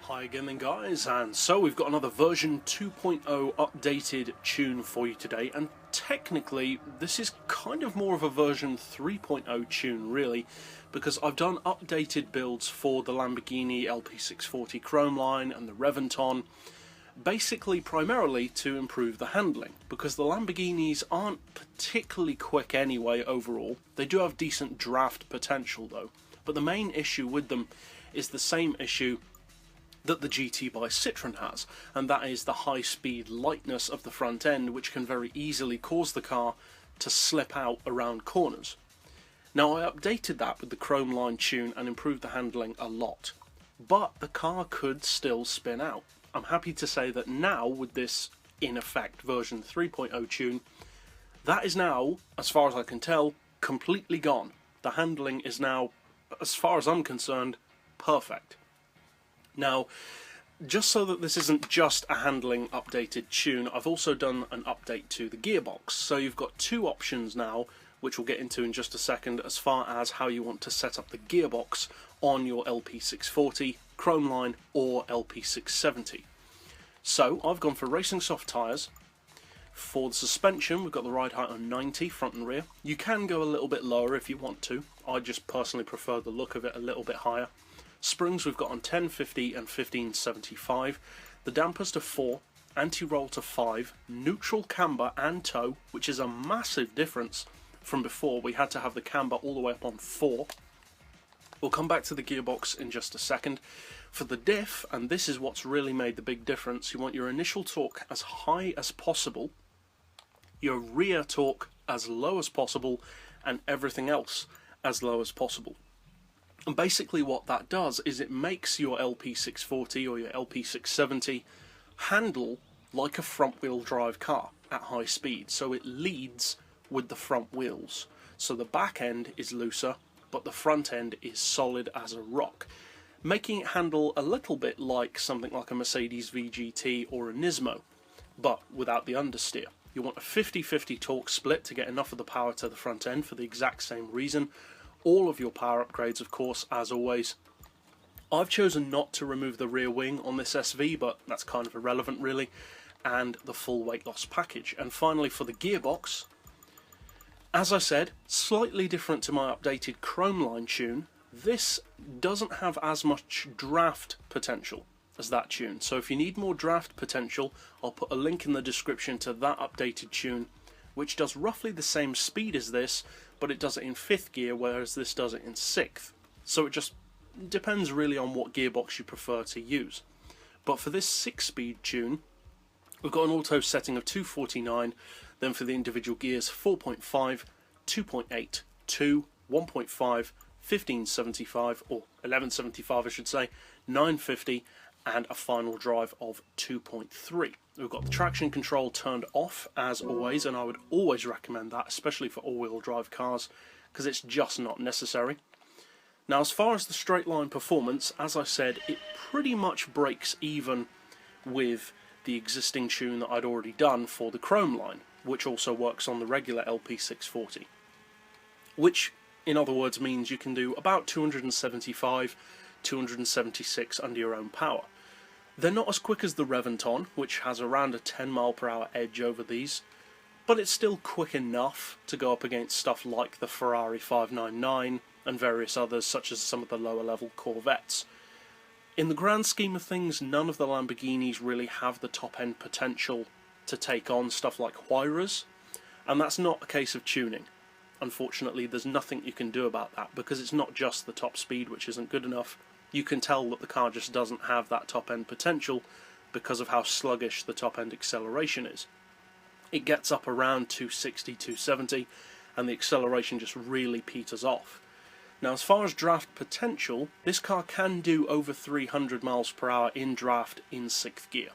Hi again then guys, and so we've got another version 2.0 updated tune for you today, and technically this is kind of more of a version 3.0 tune really, because I've done updated builds for the Lamborghini LP640 Chrome line and the Reventon, basically primarily to improve the handling, because the Lamborghinis aren't particularly quick anyway overall. They do have decent draft potential though, but the main issue with them is the same issue that the GT by Citroën has, and that is the high-speed lightness of the front end, which can very easily cause the car to slip out around corners. Now, I updated that with the Chrome line tune and improved the handling a lot, but the car could still spin out. I'm happy to say that now, with this in effect version 3.0 tune, that is now, as far as I can tell, completely gone. The handling is now, as far as I'm concerned, perfect. Now, just so that this isn't just a handling updated tune, I've also done an update to the gearbox. So you've got two options now, which we'll get into in just a second, as far as how you want to set up the gearbox on your LP640, Chrome line, or LP670. So I've gone for racing soft tyres. For the suspension, we've got the ride height on 90, front and rear. You can go a little bit lower if you want to. I just personally prefer the look of it a little bit higher. Springs we've got on 1050 and 1575, the dampers to 4, anti-roll to 5, neutral camber and tow, which is a massive difference from before. We had to have the camber all the way up on 4. We'll come back to the gearbox in just a second. For the diff, and this is what's really made the big difference, you want your initial torque as high as possible, your rear torque as low as possible, and everything else as low as possible. And basically what that does is it makes your LP640 or your LP670 handle like a front-wheel drive car at high speed. So it leads with the front wheels. So the back end is looser, but the front end is solid as a rock, making it handle a little bit like something like a Mercedes VGT or a Nismo, but without the understeer. You want a 50-50 torque split to get enough of the power to the front end for the exact same reason. All of your power upgrades, of course, as always. I've chosen not to remove the rear wing on this SV, but that's kind of irrelevant really, and the full weight loss package. And finally, for the gearbox, as I said, slightly different to my updated Chrome line tune, this doesn't have as much draft potential as that tune. So if you need more draft potential, I'll put a link in the description to that updated tune, which does roughly the same speed as this, but it does it in 5th gear, whereas this does it in 6th. So it just depends really on what gearbox you prefer to use. But for this 6-speed tune, we've got an auto setting of 249, then for the individual gears 4.5, 2.8, 2, 1.5, 1575, or 1175 I should say, 950, and a final drive of 2.3. We've got the traction control turned off as always, and I would always recommend that, especially for all-wheel drive cars, because it's just not necessary. Now, as far as the straight line performance, as I said, it pretty much breaks even with the existing tune that I'd already done for the Chrome line, which also works on the regular LP640. Which, in other words, means you can do about 275, 276 under your own power. They're not as quick as the Reventon, which has around a 10 mph edge over these, but it's still quick enough to go up against stuff like the Ferrari 599 and various others, such as some of the lower level Corvettes. In the grand scheme of things, none of the Lamborghinis really have the top end potential to take on stuff like Huayras, and that's not a case of tuning. Unfortunately, there's nothing you can do about that, because it's not just the top speed which isn't good enough. You can tell that the car just doesn't have that top-end potential because of how sluggish the top-end acceleration is. It gets up around 260, 270, and the acceleration just really peters off. Now, as far as draft potential, this car can do over 300 mph in draft in 6th gear.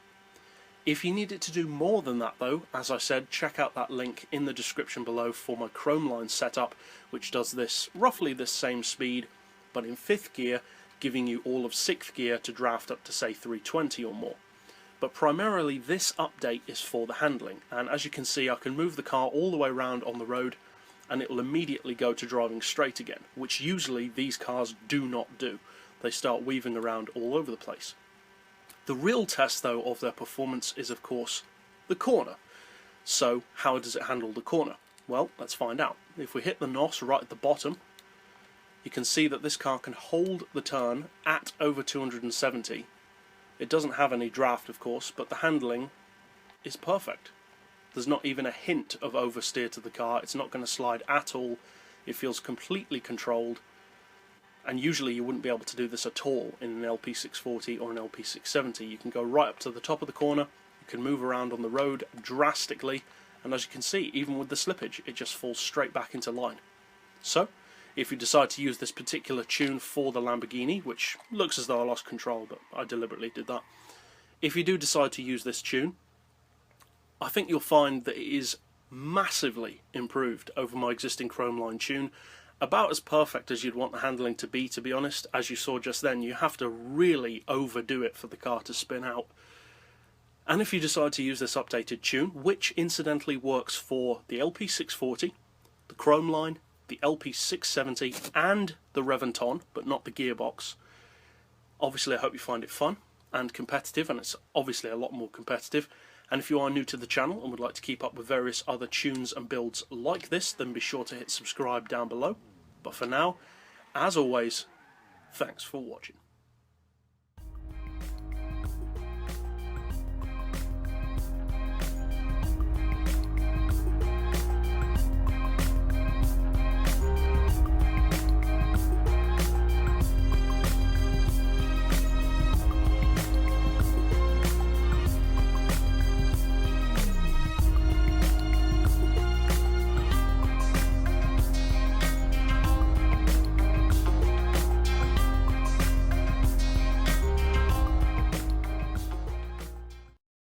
If you need it to do more than that though, as I said, check out that link in the description below for my Chrome line setup, which does this roughly this same speed, but in 5th gear, giving you all of 6th gear to draft up to say 320 or more. But primarily this update is for the handling, and as you can see I can move the car all the way around on the road and it will immediately go to driving straight again, which usually these cars do not do. They start weaving around all over the place. The real test, though, of their performance is, of course, the corner. So, how does it handle the corner? Well, let's find out. If we hit the NOS right at the bottom, you can see that this car can hold the turn at over 270. It doesn't have any draft, of course, but the handling is perfect. There's not even a hint of oversteer to the car. It's not going to slide at all. It feels completely controlled. And usually you wouldn't be able to do this at all in an LP640 or an LP670. You can go right up to the top of the corner, you can move around on the road drastically, and as you can see, even with the slippage, it just falls straight back into line. So, if you decide to use this particular tune for the Lamborghini, which looks as though I lost control, but I deliberately did that. If you do decide to use this tune, I think you'll find that it is massively improved over my existing Chrome line tune. About as perfect as you'd want the handling to be honest. As you saw just then, you have to really overdo it for the car to spin out. And if you decide to use this updated tune, which incidentally works for the LP640, the Chrome line, the LP670 and the Reventon, but not the Gearbox, obviously I hope you find it fun and competitive, and it's obviously a lot more competitive. And if you are new to the channel and would like to keep up with various other tunes and builds like this, then be sure to hit subscribe down below. But for now, as always, thanks for watching.